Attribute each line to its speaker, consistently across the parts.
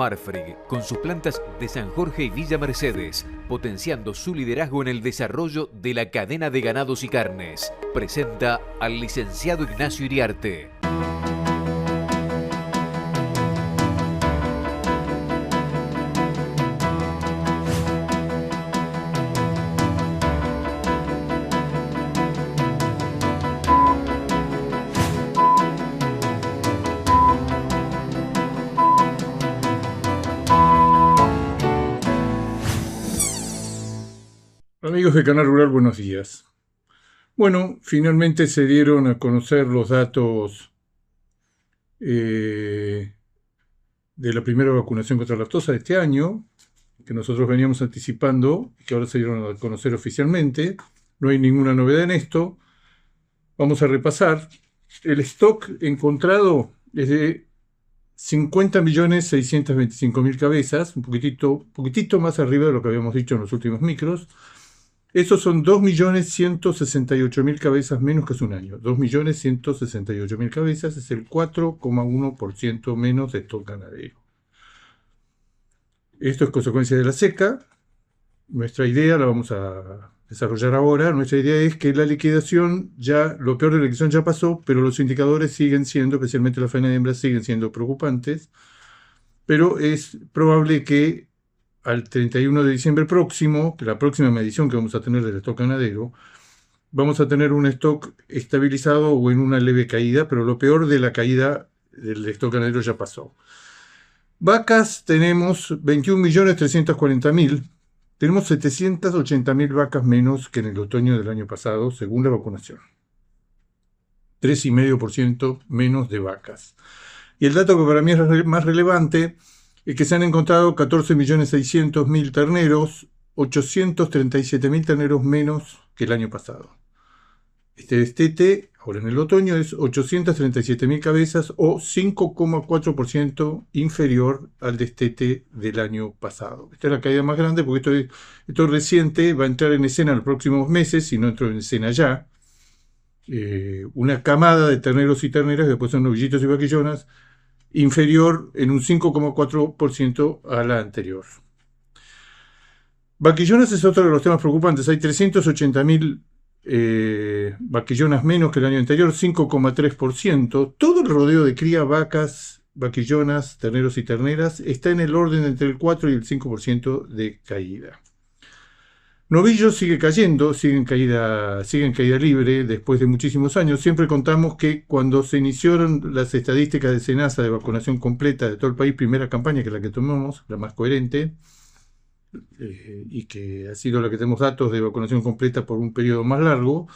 Speaker 1: Marfrig, con sus plantas de San Jorge y Villa Mercedes, potenciando su liderazgo en el desarrollo de la cadena de ganados y carnes, presenta al licenciado Ignacio Iriarte.
Speaker 2: Amigos de Canal Rural, buenos días. Bueno, finalmente se dieron a conocer los datos de la primera vacunación contra la aftosa de este año, que nosotros veníamos anticipando y que ahora se dieron a conocer oficialmente. No hay ninguna novedad en esto. Vamos a repasar. El stock encontrado es de 50.625.000 cabezas, un poquitito más arriba de lo que habíamos dicho en los últimos micros. Esos son 2.168.000 cabezas menos que hace un año. 2.168.000 cabezas es el 4,1% menos de stock ganadero. Esto es consecuencia de la seca. Nuestra idea, la vamos a desarrollar ahora, nuestra idea es que la liquidación lo peor de la liquidación ya pasó, pero los indicadores siguen siendo, especialmente la faena de hembras, siguen siendo preocupantes. Pero es probable que al 31 de diciembre próximo, que la próxima medición que vamos a tener del stock ganadero, vamos a tener un stock estabilizado o en una leve caída, pero lo peor de la caída del stock ganadero ya pasó. Vacas tenemos 21.340.000, tenemos 780.000 vacas menos que en el otoño del año pasado, según la vacunación. 3,5% menos de vacas. Y el dato que para mí es más relevante es que se han encontrado 14.600.000 terneros, 837.000 terneros menos que el año pasado. Este destete, ahora en el otoño, es 837.000 cabezas o 5,4% inferior al destete del año pasado. Esta es la caída más grande porque esto es reciente, va a entrar en escena en los próximos meses, si no entró en escena ya. Una camada de terneros y terneras, que después son novillitos y vaquillonas, inferior en un 5,4% a la anterior. Vaquillonas es otro de los temas preocupantes. Hay 380.000 vaquillonas menos que el año anterior, 5,3%. Todo el rodeo de cría, vacas, vaquillonas, terneros y terneras, está en el orden entre el 4 y el 5% de caída. Novillos sigue cayendo, siguen caída libre después de muchísimos años. Siempre contamos que cuando se iniciaron las estadísticas de SENASA de vacunación completa de todo el país, primera campaña que es la que tomamos, la más coherente, y que ha sido la que tenemos datos de vacunación completa por un periodo más largo,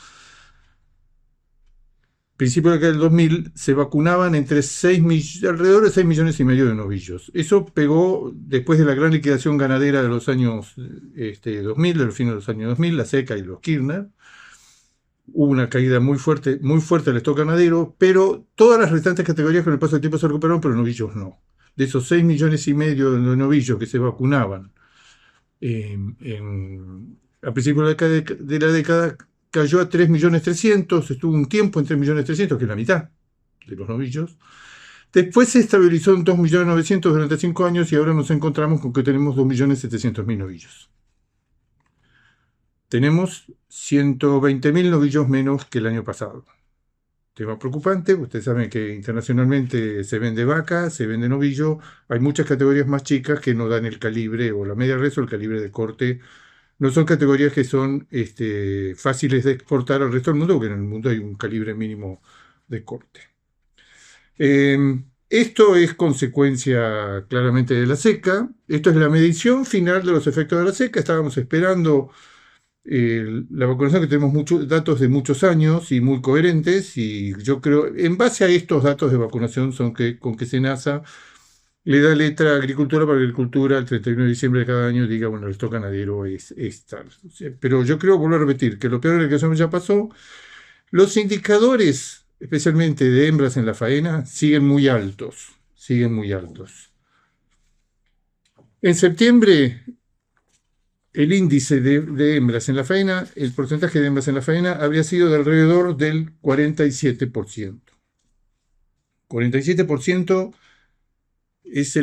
Speaker 2: principio de del 2000 se vacunaban alrededor de 6,5 millones de novillos. Eso pegó después de la gran liquidación ganadera de los años 2000, de los fines de los años 2000, la seca y los Kirchner. Hubo una caída muy fuerte del stock ganadero, pero todas las restantes categorías con el paso del tiempo se recuperaron, pero novillos no. De esos 6,5 millones de novillos que se vacunaban a principios de la década, cayó a 3.300.000, estuvo un tiempo en 3.300.000, que es la mitad de los novillos. Después se estabilizó en 2.900.000 durante 5 años y ahora nos encontramos con que tenemos 2.700.000 novillos. Tenemos 120.000 novillos menos que el año pasado. Tema preocupante, ustedes saben que internacionalmente se vende vaca, se vende novillo, hay muchas categorías más chicas que no dan el calibre o la media res o el calibre de corte. No son categorías que son fáciles de exportar al resto del mundo, porque en el mundo hay un calibre mínimo de corte. Esto es consecuencia claramente de la seca. Esto es la medición final de los efectos de la seca. Estábamos esperando la vacunación, que tenemos muchos datos de muchos años y muy coherentes, y yo creo, en base a estos datos de vacunación, con que SENASA le da letra a agricultura para que agricultura el 31 de diciembre de cada año diga, bueno, el stock ganadero es tal. Pero yo creo, vuelvo a repetir, que lo peor de la liquidación ya pasó. Los indicadores, especialmente de hembras en la faena, siguen muy altos. En septiembre, el índice de hembras en la faena, el porcentaje de hembras en la faena habría sido de alrededor del 47%. 47% es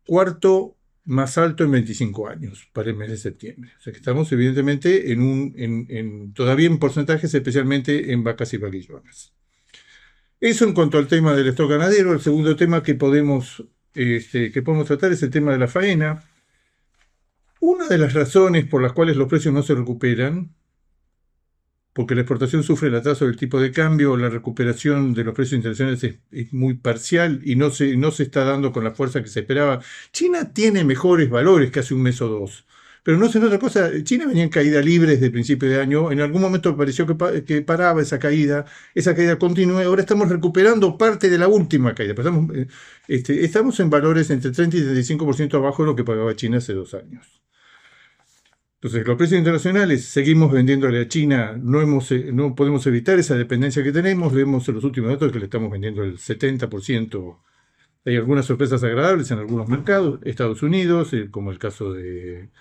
Speaker 2: cuarto más alto en 25 años para el mes de septiembre. O sea que estamos evidentemente todavía en porcentajes, especialmente en vacas y vaquillonas. Eso en cuanto al tema del stock ganadero. El segundo tema que podemos tratar es el tema de la faena. Una de las razones por las cuales los precios no se recuperan, porque la exportación sufre el atraso del tipo de cambio, la recuperación de los precios internacionales es muy parcial y no se está dando con la fuerza que se esperaba. China tiene mejores valores que hace un mes o dos, pero no sé otra cosa. China venía en caída libre desde el principio de año, en algún momento pareció que paraba esa caída continúa, ahora estamos recuperando parte de la última caída, pero estamos en valores entre 30 y 35% abajo de lo que pagaba China hace 2 años. Entonces, los precios internacionales, seguimos vendiéndole a China, no podemos evitar esa dependencia que tenemos. Vemos en los últimos datos que le estamos vendiendo el 70%. Hay algunas sorpresas agradables en algunos mercados, Estados Unidos, como el caso de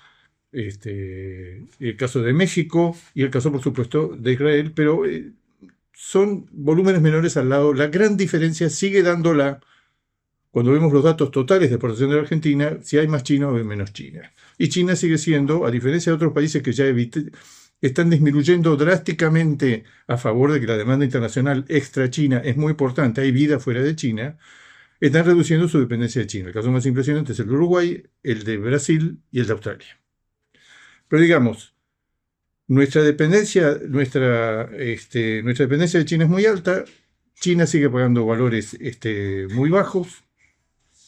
Speaker 2: México y el caso, por supuesto, de Israel, pero son volúmenes menores al lado. La gran diferencia sigue dándola cuando vemos los datos totales de exportación de la Argentina. Si hay más China o hay menos China. Y China sigue siendo, a diferencia de otros países que ya están disminuyendo drásticamente a favor de que la demanda internacional extra China es muy importante, hay vida fuera de China, están reduciendo su dependencia de China. El caso más impresionante es el de Uruguay, el de Brasil y el de Australia. Pero digamos, nuestra dependencia de China es muy alta. China sigue pagando valores muy bajos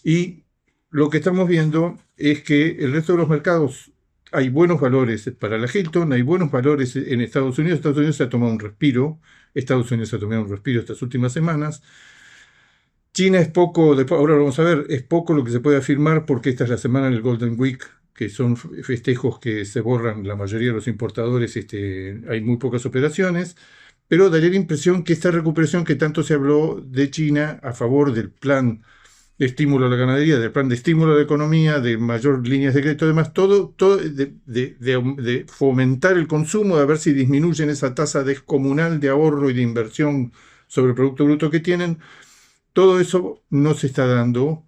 Speaker 2: y lo que estamos viendo es que el resto de los mercados hay buenos valores para la Hilton, hay buenos valores en Estados Unidos. Estados Unidos se ha tomado un respiro. Estas últimas semanas. China es poco, ahora lo vamos a ver, es poco lo que se puede afirmar porque esta es la semana del Golden Week, que son festejos que se borran la mayoría de los importadores, hay muy pocas operaciones, pero daría la impresión que esta recuperación que tanto se habló de China a favor del plan de estímulo a la ganadería, del plan de estímulo a la economía, de mayor líneas de crédito, además, todo de fomentar el consumo, de ver si disminuyen esa tasa descomunal de ahorro y de inversión sobre el Producto Bruto que tienen. Todo eso no se está dando.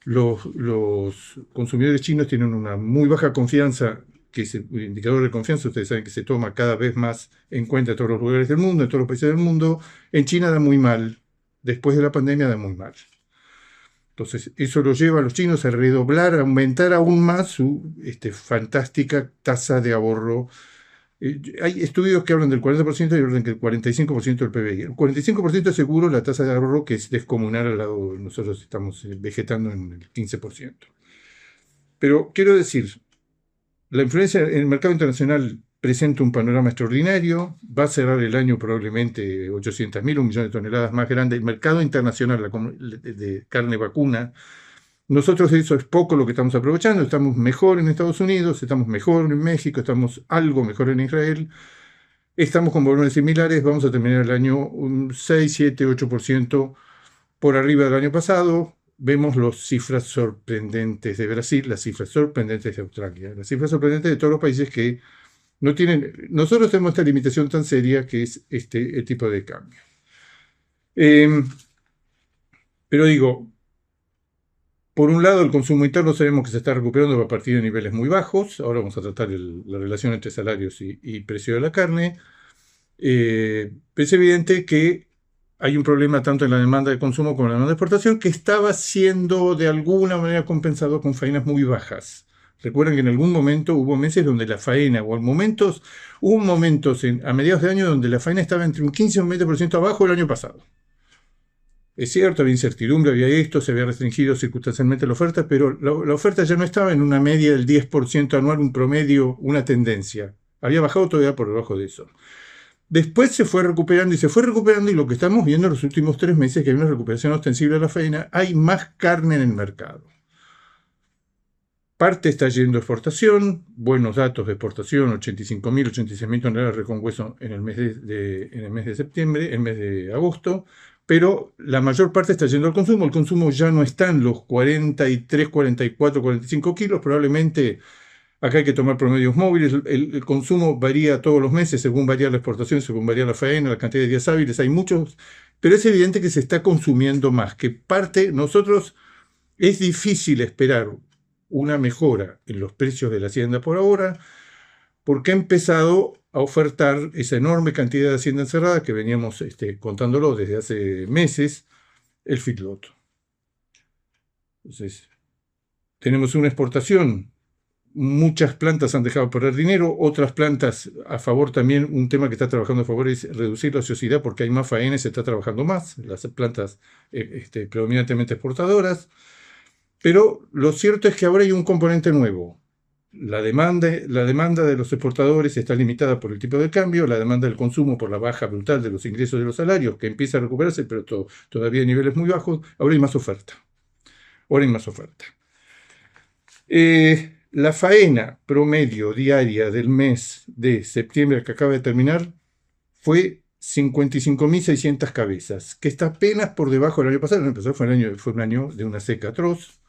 Speaker 2: Los consumidores chinos tienen una muy baja confianza, que es el indicador de confianza, ustedes saben que se toma cada vez más en cuenta en todos los lugares del mundo, en todos los países del mundo. En China da muy mal, después de la pandemia da muy mal. Entonces, eso lo lleva a los chinos a redoblar, a aumentar aún más su fantástica tasa de ahorro. Hay estudios que hablan del 40% y hablan del 45% del PBI. El 45% es seguro la tasa de ahorro, que es descomunal al lado de nosotros estamos vegetando en el 15%. Pero quiero decir, la influencia en el mercado internacional presenta un panorama extraordinario. Va a cerrar el año probablemente 800.000, 1 millón de toneladas más grande. El mercado internacional de carne vacuna, nosotros eso es poco lo que estamos aprovechando. Estamos mejor en Estados Unidos, estamos mejor en México, estamos algo mejor en Israel. Estamos con volúmenes similares. Vamos a terminar el año un 6, 7, 8% por arriba del año pasado. Vemos las cifras sorprendentes de Brasil, las cifras sorprendentes de Australia, las cifras sorprendentes de todos los países que no tienen. Nosotros tenemos esta limitación tan seria que es el tipo de cambio. Pero digo, por un lado, el consumo interno sabemos que se está recuperando a partir de niveles muy bajos. Ahora vamos a tratar la relación entre salarios y precio de la carne. Pero es evidente que hay un problema tanto en la demanda de consumo como en la demanda de exportación, que estaba siendo de alguna manera compensado con faenas muy bajas. Recuerden que en algún momento hubo meses donde la faena, hubo momentos a mediados de año donde la faena estaba entre un 15 y un 20% abajo del año pasado. Es cierto, había incertidumbre, había esto, se había restringido circunstancialmente la oferta, pero la oferta ya no estaba en una media del 10% anual, un promedio, una tendencia. Había bajado todavía por debajo de eso. Después se fue recuperando y lo que estamos viendo en los últimos 3 meses es que hay una recuperación ostensible de la faena, hay más carne en el mercado. Parte está yendo a exportación, buenos datos de exportación, 85.000, 86.000 toneladas de con hueso en el mes de septiembre, en el mes de agosto, pero la mayor parte está yendo al consumo. El consumo ya no está en los 43, 44, 45 kilos, probablemente acá hay que tomar promedios móviles. El consumo varía todos los meses, según varía la exportación, según varía la faena, la cantidad de días hábiles, hay muchos, pero es evidente que se está consumiendo más, que parte, nosotros Es difícil esperar una mejora en los precios de la hacienda por ahora, porque ha empezado a ofertar esa enorme cantidad de hacienda encerrada que veníamos contándolo desde hace meses, el feedlot. Entonces, tenemos una exportación. Muchas plantas han dejado perder dinero, otras plantas a favor también. Un tema que está trabajando a favor es reducir la ociosidad porque hay más faena y se está trabajando más, las plantas predominantemente exportadoras. Pero lo cierto es que ahora hay un componente nuevo. La demanda de los exportadores está limitada por el tipo de cambio, la demanda del consumo por la baja brutal de los ingresos de los salarios, que empieza a recuperarse, pero todavía a niveles muy bajos. Ahora hay más oferta. La faena promedio diaria del mes de septiembre que acaba de terminar fue 55.600 cabezas, que está apenas por debajo del año pasado. El año pasado fue un año de una seca atroz.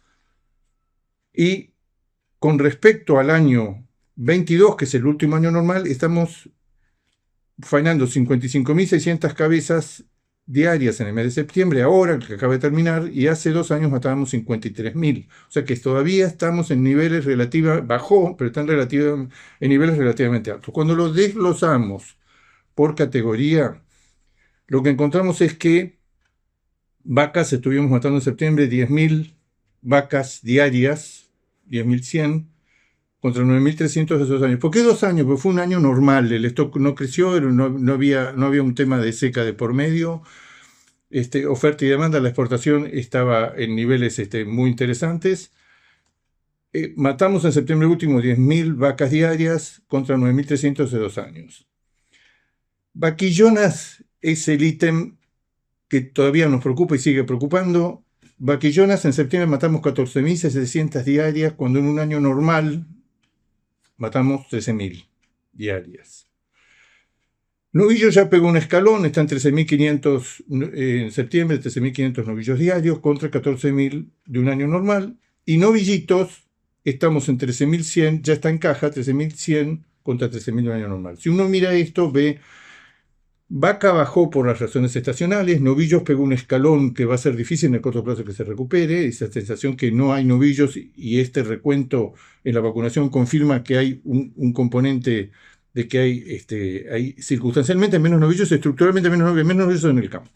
Speaker 2: Y con respecto al año 22, que es el último año normal, estamos faenando 55.600 cabezas diarias en el mes de septiembre, ahora que acaba de terminar, y hace 2 años matábamos 53.000. O sea que todavía estamos en niveles bajó, pero están en niveles relativamente altos. Cuando lo desglosamos por categoría, lo que encontramos es que vacas estuvimos matando en septiembre 10.000 vacas diarias, 10.100, contra 9.300 de esos años. ¿Por qué 2 años? Porque fue un año normal, el stock no creció, no había un tema de seca de por medio, oferta y demanda, la exportación estaba en niveles muy interesantes. Matamos en septiembre último 10.000 vacas diarias contra 9.300 de 2 años. Vaquillonas es el ítem que todavía nos preocupa y sigue preocupando. Vaquillonas en septiembre matamos 14.700 diarias, cuando en un año normal matamos 13.000 diarias. Novillos ya pegó un escalón, están 13.500 en septiembre, 13.500 novillos diarios contra 14.000 de un año normal. Y novillitos, estamos en 13.100, ya está en caja, 13.100 contra 13.000 de un año normal. Si uno mira esto, ve, vaca bajó por las razones estacionales, novillos pegó un escalón que va a ser difícil en el corto plazo que se recupere, esa sensación que no hay novillos, y este recuento en la vacunación confirma que hay un componente de que hay circunstancialmente menos novillos, estructuralmente menos novillos en el campo.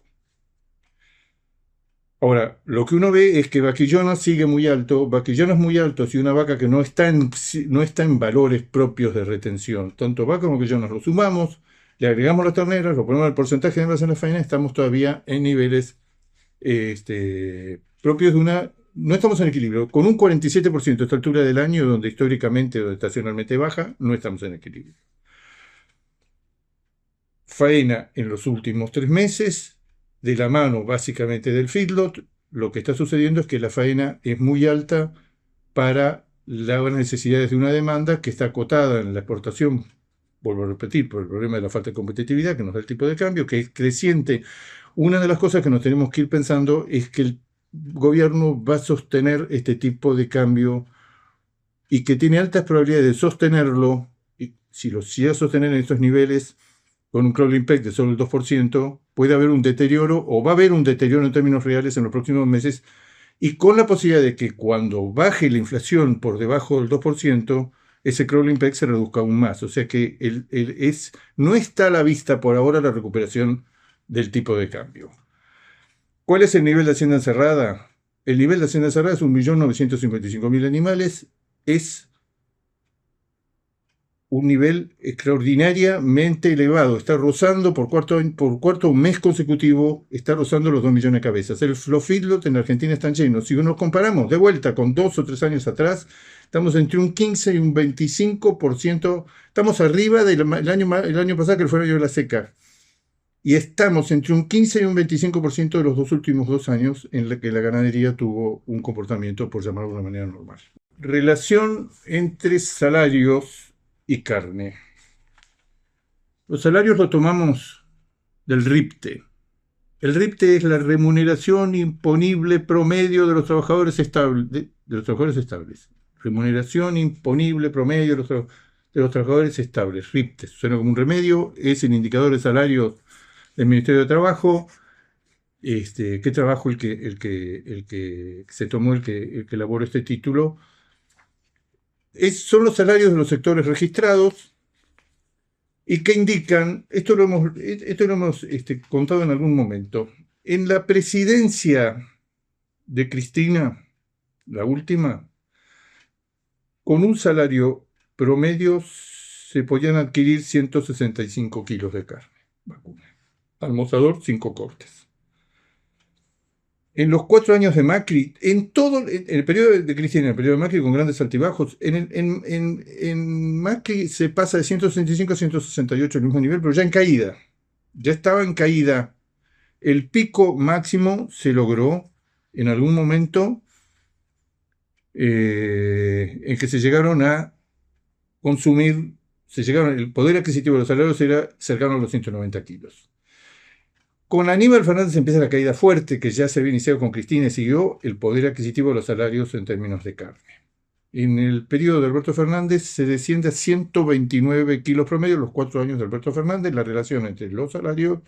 Speaker 2: Ahora, lo que uno ve es que vaquillonas sigue muy alto, vaquillonas muy altos y una vaca que no está en valores propios de retención. Tanto vaca como vaquillonas lo sumamos, le agregamos las terneras, lo ponemos al porcentaje de hembras en la faena, estamos todavía en niveles propios de una... No estamos en equilibrio. Con un 47% a esta altura del año, donde históricamente o estacionalmente baja, no estamos en equilibrio. Faena en los últimos 3 meses, de la mano básicamente del feedlot. Lo que está sucediendo es que la faena es muy alta para las necesidades de una demanda que está acotada en la exportación, vuelvo a repetir, por el problema de la falta de competitividad que nos da el tipo de cambio, que es creciente. Una de las cosas que nos tenemos que ir pensando es que el gobierno va a sostener este tipo de cambio y que tiene altas probabilidades de sostenerlo, y si lo sigue a sostener en estos niveles, con un crawling peg de solo el 2%, puede haber un deterioro, o va a haber un deterioro en términos reales en los próximos meses, y con la posibilidad de que cuando baje la inflación por debajo del 2%, ese crawling peg se reduzca aún más. O sea que no está a la vista por ahora la recuperación del tipo de cambio. ¿Cuál es el nivel de hacienda encerrada? El nivel de hacienda encerrada es 1.955.000 animales, es un nivel extraordinariamente elevado, está rozando por cuarto mes consecutivo, está rozando los 2 millones de cabezas. Los feedlots en Argentina están llenos. Si nos comparamos de vuelta con 2 o 3 años atrás, estamos entre un 15 y un 25%, estamos arriba del año pasado, que fue el año de la seca. Y estamos entre un 15 y un 25% de los 2 últimos 2 años en la que la ganadería tuvo un comportamiento, por llamarlo de una manera normal. Relación entre salarios y carne. Los salarios lo tomamos del RIPTE. El RIPTE es la remuneración imponible promedio de los trabajadores estables. Remuneración imponible promedio de los trabajadores estables. RIPTE suena como un remedio, es el indicador de salarios del Ministerio de Trabajo. qué trabajo el que se tomó, el que elaboró este título. Son los salarios de los sectores registrados y que indican, esto lo hemos contado en algún momento, en la presidencia de Cristina, la última, con un salario promedio se podían adquirir 165 kilos de carne vacuna. Almorzador, 5 cortes. En los 4 años de Macri, en el periodo de Cristina, en el periodo de Macri con grandes altibajos, en Macri se pasa de 165 a 168 el mismo nivel, pero ya en caída. Ya estaba en caída. El pico máximo se logró en algún momento en que se llegaron a consumir, el poder adquisitivo de los salarios era cercano a los 190 kilos. Con Aníbal Fernández empieza la caída fuerte, que ya se había iniciado con Cristina y siguió el poder adquisitivo de los salarios en términos de carne. En el periodo de Alberto Fernández se desciende a 129 kilos promedio, los 4 años de Alberto Fernández, la relación entre los salarios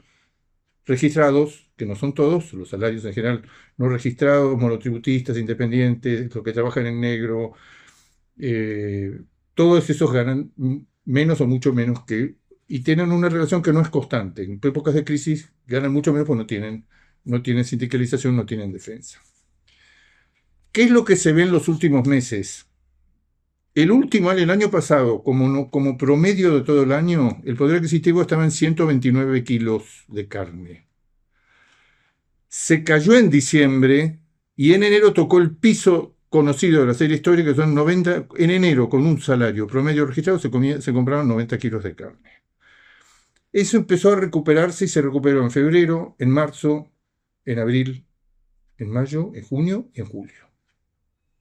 Speaker 2: registrados, que no son todos, los salarios en general no registrados, monotributistas, independientes, los que trabajan en negro, todos esos ganan menos o mucho menos y tienen una relación que no es constante. En épocas de crisis ganan mucho menos porque no tienen sindicalización, no tienen defensa. ¿Qué es lo que se ve en los últimos meses? El año pasado, como promedio de todo el año, el poder adquisitivo estaba en 129 kilos de carne. Se cayó en diciembre y en enero tocó el piso conocido de la serie histórica, que son 90. En enero, con un salario promedio registrado, se compraron 90 kilos de carne. Eso empezó a recuperarse y se recuperó en febrero, en marzo, en abril, en mayo, en junio y en julio.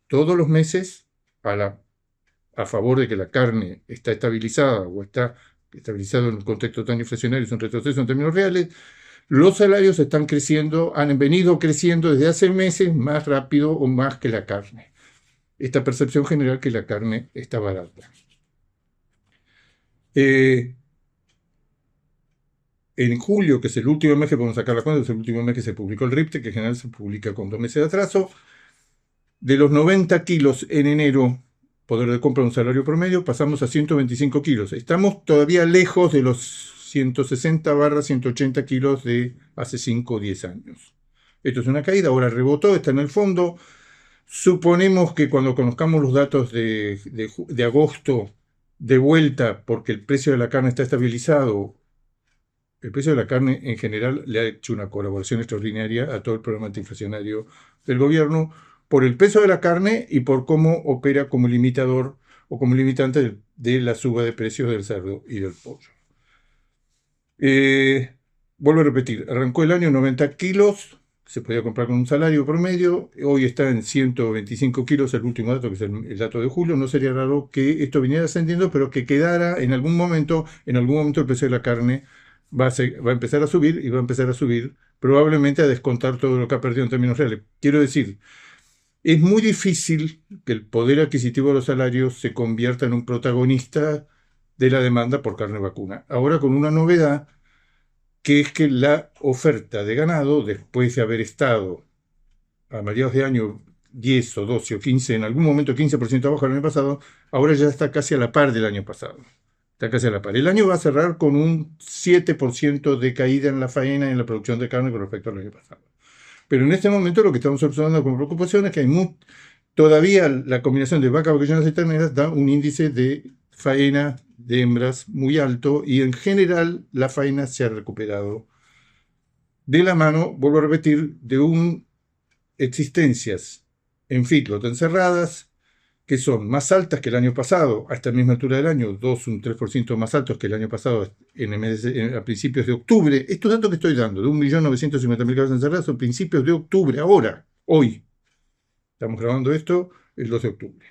Speaker 2: Todos los meses a favor de que la carne está estabilizada o está estabilizado en un contexto tan inflacionario, es un retroceso en términos reales, los salarios están creciendo, han venido creciendo desde hace meses más rápido o más que la carne. Esta percepción general que la carne está barata. En julio, que es el último mes que podemos sacar la cuenta, es el último mes que se publicó el RIPTE, que en general se publica con 2 meses de atraso, de los 90 kilos en enero, poder de compra de un salario promedio, pasamos a 125 kilos. Estamos todavía lejos de los 160/180 kilos de hace 5 o 10 años. Esto es una caída, ahora rebotó, está en el fondo. Suponemos que cuando conozcamos los datos de agosto, de vuelta, porque el precio de la carne está estabilizado, el precio de la carne en general le ha hecho una colaboración extraordinaria a todo el programa antiinflacionario del gobierno por el peso de la carne y por cómo opera como limitador o como limitante de la suba de precios del cerdo y del pollo. Vuelvo a repetir, arrancó el año 90 kilos, se podía comprar con un salario promedio, hoy está en 125 kilos el último dato, que es el dato de julio. No sería raro que esto viniera ascendiendo, pero que quedara en algún momento el precio de la carne va a empezar a subir y va a empezar a subir probablemente a descontar todo lo que ha perdido en términos reales. Quiero decir, es muy difícil que el poder adquisitivo de los salarios se convierta en un protagonista de la demanda por carne vacuna. Ahora con una novedad, que es que la oferta de ganado, después de haber estado a mediados de año 10 o 12 o 15, en algún momento 15% abajo del año pasado, ahora ya está casi a la par del año pasado. Está casi a la par. El año va a cerrar con un 7% de caída en la faena y en la producción de carne con respecto al año pasado. Pero en este momento lo que estamos observando con preocupación es que todavía la combinación de vacas, vaquillonas y terneras da un índice de faena de hembras muy alto y en general la faena se ha recuperado de la mano, vuelvo a repetir, de existencias en feedlot encerradas que son más altas que el año pasado, a esta misma altura del año, un 3% más altos que el año pasado a principios de octubre. Estos datos que estoy dando, de 1.950.000 cabezas encerradas, son principios de octubre, hoy. Estamos grabando esto el 2 de octubre.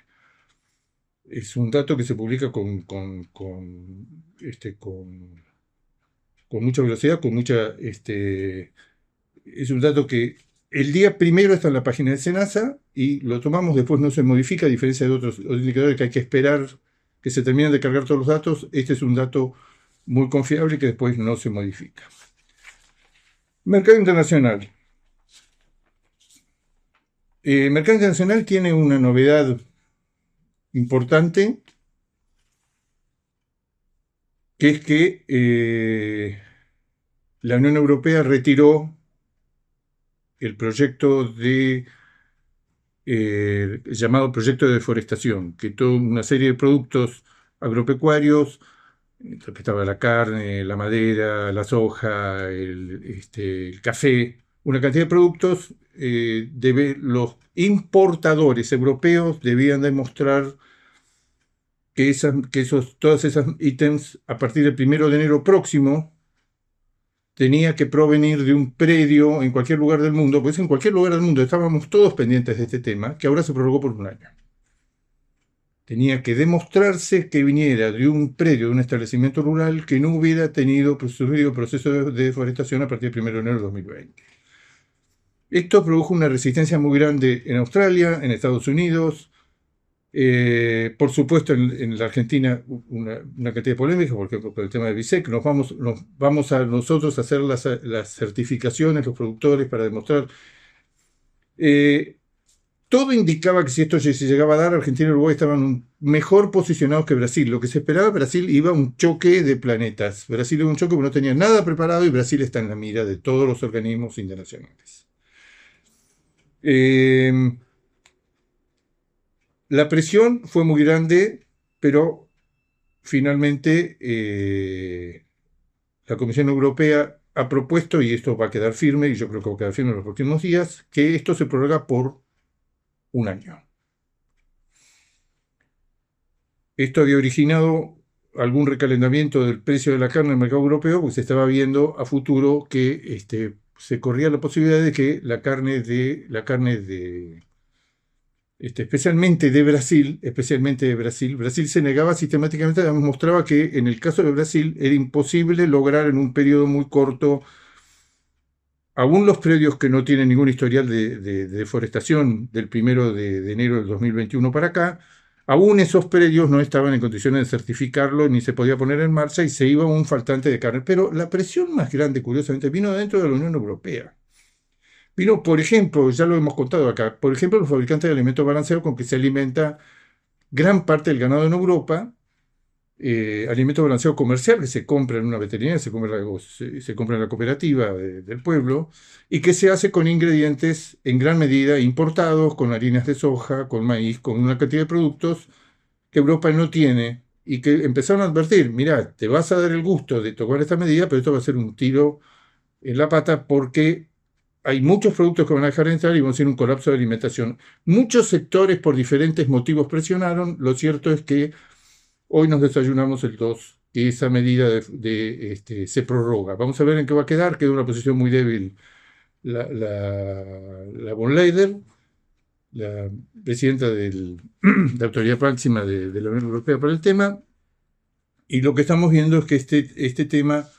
Speaker 2: Es un dato que se publica con mucha velocidad, es un dato que el día primero está en la página de SENASA y lo tomamos, después no se modifica, a diferencia de otros indicadores que hay que esperar que se terminen de cargar todos los datos. Este es un dato muy confiable que después no se modifica. Mercado internacional. El mercado internacional tiene una novedad importante, que es que la Unión Europea retiró el proyecto llamado proyecto de deforestación, que toda una serie de productos agropecuarios, respetaba la carne, la madera, la soja, el café, una cantidad de productos, los importadores europeos debían demostrar todas esas ítems a partir del 1 de enero próximo tenía que provenir de un predio en cualquier lugar del mundo, pues en cualquier lugar del mundo estábamos todos pendientes de este tema, que ahora se prorrogó por un año. Tenía que demostrarse que viniera de un predio, de un establecimiento rural, que no hubiera tenido sufrido proceso de deforestación a partir del 1 de enero de 2020. Esto produjo una resistencia muy grande en Australia, en Estados Unidos, por supuesto en la Argentina una cantidad de polémica, porque por el tema de BISEC nos vamos a nosotros a hacer las certificaciones, los productores, para demostrar. Todo indicaba que si esto se llegaba a dar, Argentina y Uruguay estaban mejor posicionados que Brasil. Lo que se esperaba, Brasil iba a un choque de planetas. Brasil iba a un choque porque no tenía nada preparado y Brasil está en la mira de todos los organismos internacionales. La presión fue muy grande, pero finalmente la Comisión Europea ha propuesto, y esto va a quedar firme, y yo creo que va a quedar firme en los próximos días, que esto se prorroga por un año. Esto había originado algún recalentamiento del precio de la carne en el mercado europeo, porque se estaba viendo a futuro que se corría la posibilidad de que la carne especialmente de Brasil, Brasil se negaba sistemáticamente, mostraba que en el caso de Brasil era imposible lograr en un periodo muy corto, aún los predios que no tienen ningún historial de deforestación del 1 de enero del 2021 para acá, aún esos predios no estaban en condiciones de certificarlo ni se podía poner en marcha y se iba un faltante de carne. Pero la presión más grande, curiosamente, vino dentro de la Unión Europea. Vino, por ejemplo, ya lo hemos contado acá, por ejemplo, los fabricantes de alimentos balanceados con que se alimenta gran parte del ganado en Europa, alimento balanceado comercial que se compra en una veterinaria, se compra en la cooperativa del pueblo, y que se hace con ingredientes en gran medida importados, con harinas de soja, con maíz, con una cantidad de productos que Europa no tiene, y que empezaron a advertir: mira, te vas a dar el gusto de tomar esta medida, pero esto va a ser un tiro en la pata porque hay muchos productos que van a dejar de entrar y vamos a tener un colapso de alimentación. Muchos sectores por diferentes motivos presionaron. Lo cierto es que hoy nos desayunamos el 2, que esa medida se prorroga. Vamos a ver en qué va a quedar. Queda una posición muy débil la von Leyder, la presidenta de la autoridad máxima de la Unión Europea para el tema. Y lo que estamos viendo es que este tema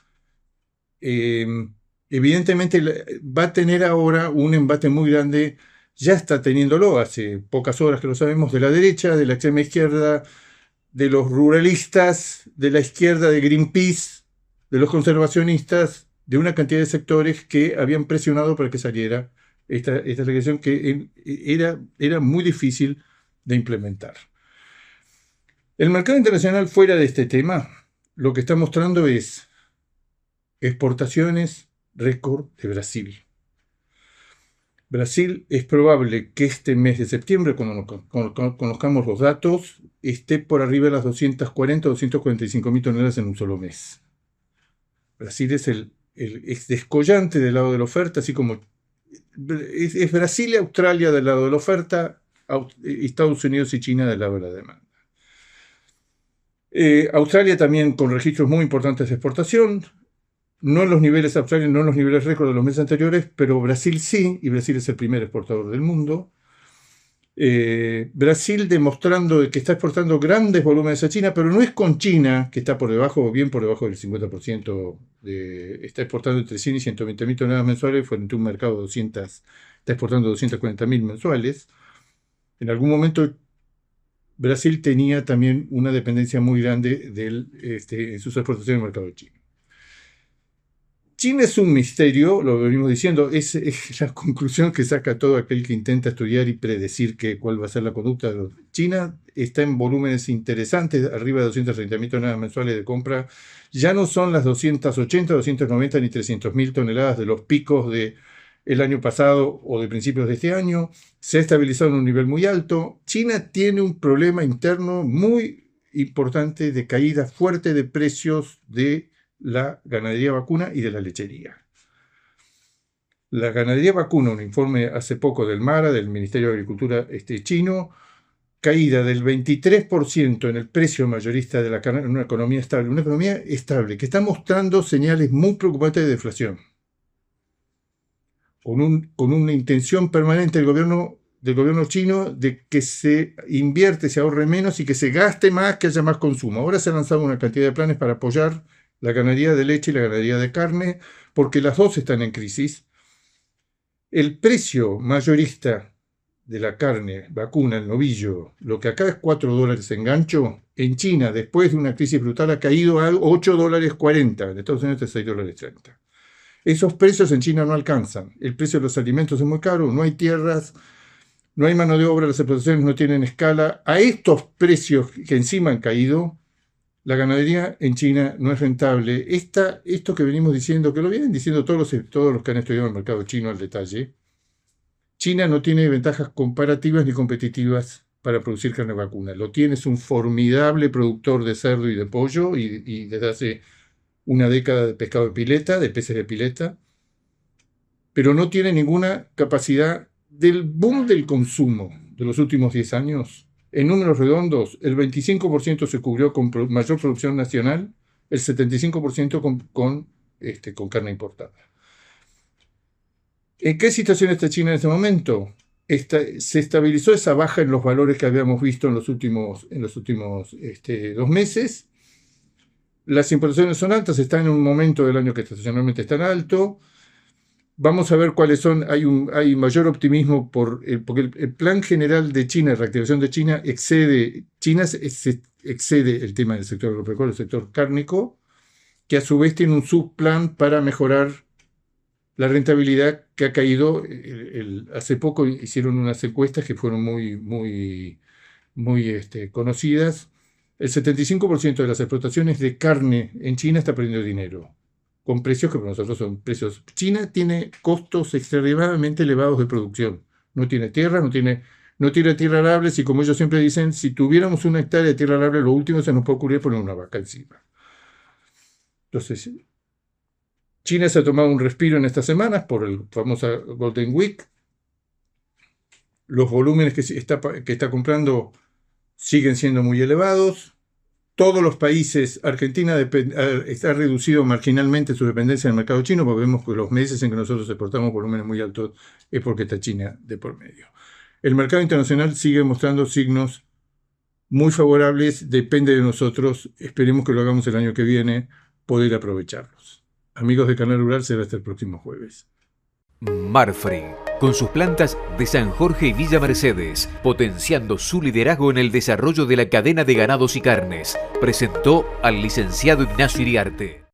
Speaker 2: evidentemente va a tener ahora un embate muy grande. Ya está teniéndolo hace pocas horas que lo sabemos, de la derecha, de la extrema izquierda, de los ruralistas, de la izquierda, de Greenpeace, de los conservacionistas, de una cantidad de sectores que habían presionado para que saliera esta legislación que era muy difícil de implementar. El mercado internacional fuera de este tema lo que está mostrando es exportaciones récord de Brasil. Brasil es probable que este mes de septiembre, cuando conozcamos los datos, esté por arriba de las 240 o 245 mil toneladas en un solo mes. Brasil es descollante del lado de la oferta, así como es Brasil y Australia del lado de la oferta, Estados Unidos y China del lado de la demanda. Australia también con registros muy importantes de exportación. No en los niveles australianos, no en los niveles récord de los meses anteriores, pero Brasil sí, y Brasil es el primer exportador del mundo. Brasil demostrando que está exportando grandes volúmenes a China, pero no es con China, que está por debajo, bien por debajo del 50%, está exportando entre 100 y 120 mil toneladas mensuales, frente a un mercado de 200, está exportando 240 mil mensuales. En algún momento Brasil tenía también una dependencia muy grande en sus exportaciones del mercado chino. China es un misterio, lo venimos diciendo, es la conclusión que saca todo aquel que intenta estudiar y predecir cuál va a ser la conducta. China está en volúmenes interesantes, arriba de 230.000 toneladas mensuales de compra. Ya no son las 280, 290 ni 300.000 toneladas de los picos del año pasado o de principios de este año. Se ha estabilizado en un nivel muy alto. China tiene un problema interno muy importante de caída fuerte de precios de la ganadería vacuna y de la lechería. La ganadería vacuna, un informe hace poco del MARA, del Ministerio de Agricultura chino, caída del 23% en el precio mayorista de la carne en una economía estable que está mostrando señales muy preocupantes de deflación, con una intención permanente del gobierno chino de que se invierte, se ahorre menos y que se gaste más, que haya más consumo. Ahora se han lanzado una cantidad de planes para apoyar la ganadería de leche y la ganadería de carne, porque las dos están en crisis. El precio mayorista de la carne vacuna, el novillo, lo que acá es $4 en gancho, en China, después de una crisis brutal, ha caído a $8.40, en Estados Unidos es $6.30. Esos precios en China no alcanzan. El precio de los alimentos es muy caro, no hay tierras, no hay mano de obra, las explotaciones no tienen escala. A estos precios que encima han caído, la ganadería en China no es rentable. Esto que venimos diciendo, que lo vienen diciendo todos los que han estudiado el mercado chino al detalle, China no tiene ventajas comparativas ni competitivas para producir carne vacuna. Lo tiene, es un formidable productor de cerdo y de pollo, y desde hace una década de pescado de pileta, de peces de pileta, pero no tiene ninguna capacidad. Del boom del consumo de los últimos 10 años, en números redondos, el 25% se cubrió con mayor producción nacional, el 75% con carne importada. ¿En qué situación está China en este momento? Se estabilizó esa baja en los valores que habíamos visto en los últimos 2 meses. Las importaciones son altas, están en un momento del año que estacionalmente están alto. Vamos a ver cuáles son. Hay mayor optimismo porque el plan general de China, de reactivación de China, excede el tema del sector agropecuario, el sector cárnico, que a su vez tiene un subplan para mejorar la rentabilidad que ha caído. Hace poco hicieron unas encuestas que fueron muy conocidas. El 75% de las explotaciones de carne en China está perdiendo dinero, con precios que para nosotros son precios. China tiene costos extremadamente elevados de producción. No tiene tierra, no tiene tierra arable, y como ellos siempre dicen, si tuviéramos una hectárea de tierra arable, lo último que se nos puede ocurrir es poner una vaca encima. Entonces, China se ha tomado un respiro en estas semanas por el famoso Golden Week. Los volúmenes que está comprando siguen siendo muy elevados. Todos los países, Argentina está reducido marginalmente su dependencia del mercado chino, porque vemos que los meses en que nosotros exportamos volúmenes muy altos es porque está China de por medio. El mercado internacional sigue mostrando signos muy favorables, depende de nosotros. Esperemos que lo hagamos el año que viene, poder aprovecharlos. Amigos de Canal Rural, será hasta el próximo jueves.
Speaker 1: Marfrig, con sus plantas de San Jorge y Villa Mercedes, potenciando su liderazgo en el desarrollo de la cadena de ganados y carnes, presentó al licenciado Ignacio Iriarte.